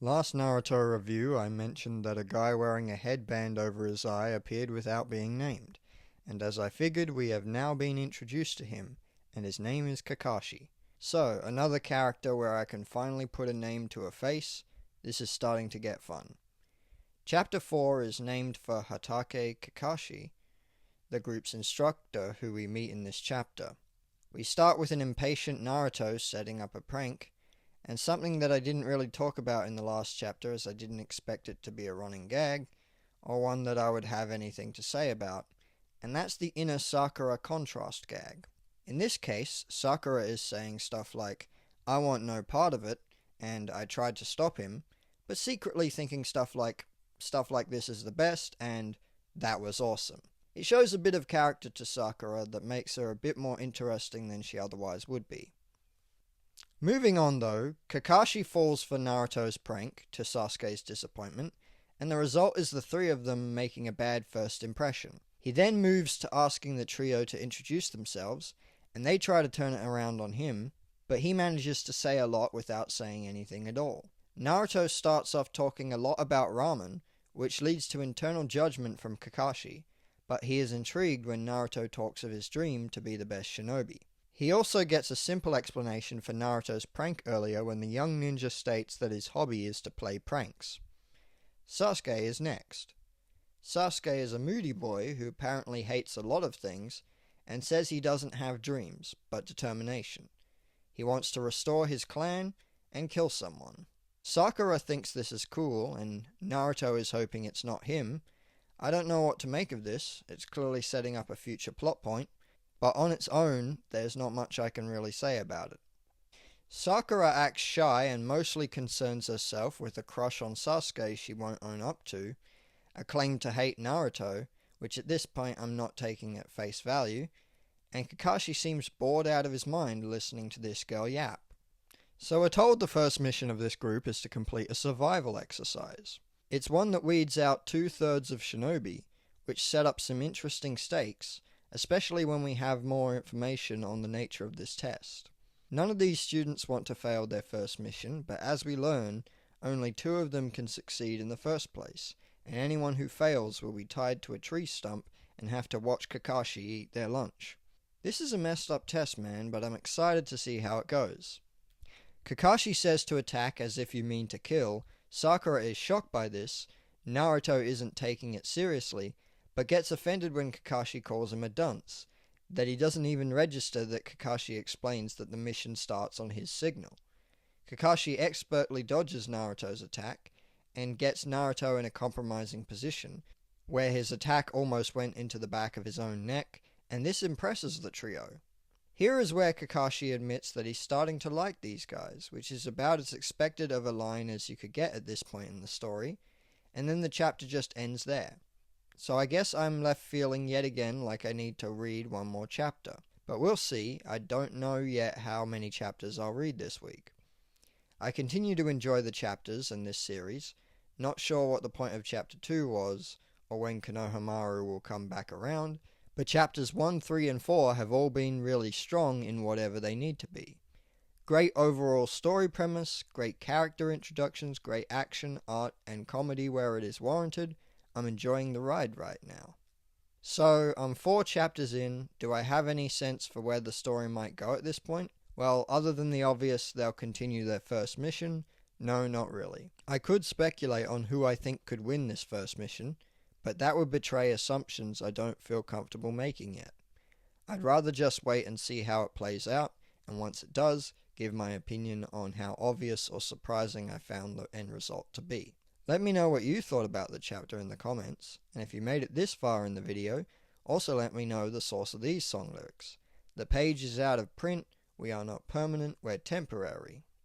Last Naruto review I mentioned that a guy wearing a headband over his eye appeared without being named, and as I figured we have now been introduced to him, and his name is Kakashi. So, another character where I can finally put a name to a face. This is starting to get fun. Chapter 4 is named for Hatake Kakashi, the group's instructor who we meet in this chapter. We start with an impatient Naruto setting up a prank, and something that I didn't really talk about in the last chapter as I didn't expect it to be a running gag, or one that I would have anything to say about, and that's the inner Sakura contrast gag. In this case, Sakura is saying stuff like, "I want no part of it," and "I tried to stop him," but secretly thinking stuff like "this is the best," and "that was awesome." It shows a bit of character to Sakura that makes her a bit more interesting than she otherwise would be. Moving on though, Kakashi falls for Naruto's prank, to Sasuke's disappointment, and the result is the three of them making a bad first impression. He then moves to asking the trio to introduce themselves, and they try to turn it around on him, but he manages to say a lot without saying anything at all. Naruto starts off talking a lot about ramen, which leads to internal judgment from Kakashi, but he is intrigued when Naruto talks of his dream to be the best shinobi. He also gets a simple explanation for Naruto's prank earlier when the young ninja states that his hobby is to play pranks. Sasuke is next. Sasuke is a moody boy who apparently hates a lot of things and says he doesn't have dreams, but determination. He wants to restore his clan and kill someone. Sakura thinks this is cool and Naruto is hoping it's not him. I don't know what to make of this. It's clearly setting up a future plot point, but on its own, there's not much I can really say about it. Sakura acts shy and mostly concerns herself with a crush on Sasuke she won't own up to, a claim to hate Naruto, which at this point I'm not taking at face value, and Kakashi seems bored out of his mind listening to this girl yap. So we're told the first mission of this group is to complete a survival exercise. It's one that weeds out 2/3 of shinobi, which set up some interesting stakes, especially when we have more information on the nature of this test. None of these students want to fail their first mission, but as we learn, only 2 of them can succeed in the first place, and anyone who fails will be tied to a tree stump and have to watch Kakashi eat their lunch. This is a messed up test, man, but I'm excited to see how it goes. Kakashi says to attack as if you mean to kill. Sakura is shocked by this. Naruto isn't taking it seriously, but gets offended when Kakashi calls him a dunce, that he doesn't even register that Kakashi explains that the mission starts on his signal. Kakashi expertly dodges Naruto's attack, and gets Naruto in a compromising position, where his attack almost went into the back of his own neck, and this impresses the trio. Here is where Kakashi admits that he's starting to like these guys, which is about as expected of a line as you could get at this point in the story, and then the chapter just ends there. So I guess I'm left feeling yet again like I need to read one more chapter. But we'll see. I don't know yet how many chapters I'll read this week. I continue to enjoy the chapters in this series. Not sure what the point of chapter 2 was, or when Konohamaru will come back around, but chapters 1, 3, and 4 have all been really strong in whatever they need to be. Great overall story premise, great character introductions, great action, art, and comedy where it is warranted. I'm enjoying the ride right now. So, I'm 4 chapters in. Do I have any sense for where the story might go at this point? Well, other than the obvious, they'll continue their first mission. No, not really. I could speculate on who I think could win this first mission, but that would betray assumptions I don't feel comfortable making yet. I'd rather just wait and see how it plays out, and once it does, give my opinion on how obvious or surprising I found the end result to be. Let me know what you thought about the chapter in the comments, and if you made it this far in the video, also let me know the source of these song lyrics. The page is out of print, we are not permanent, we're temporary.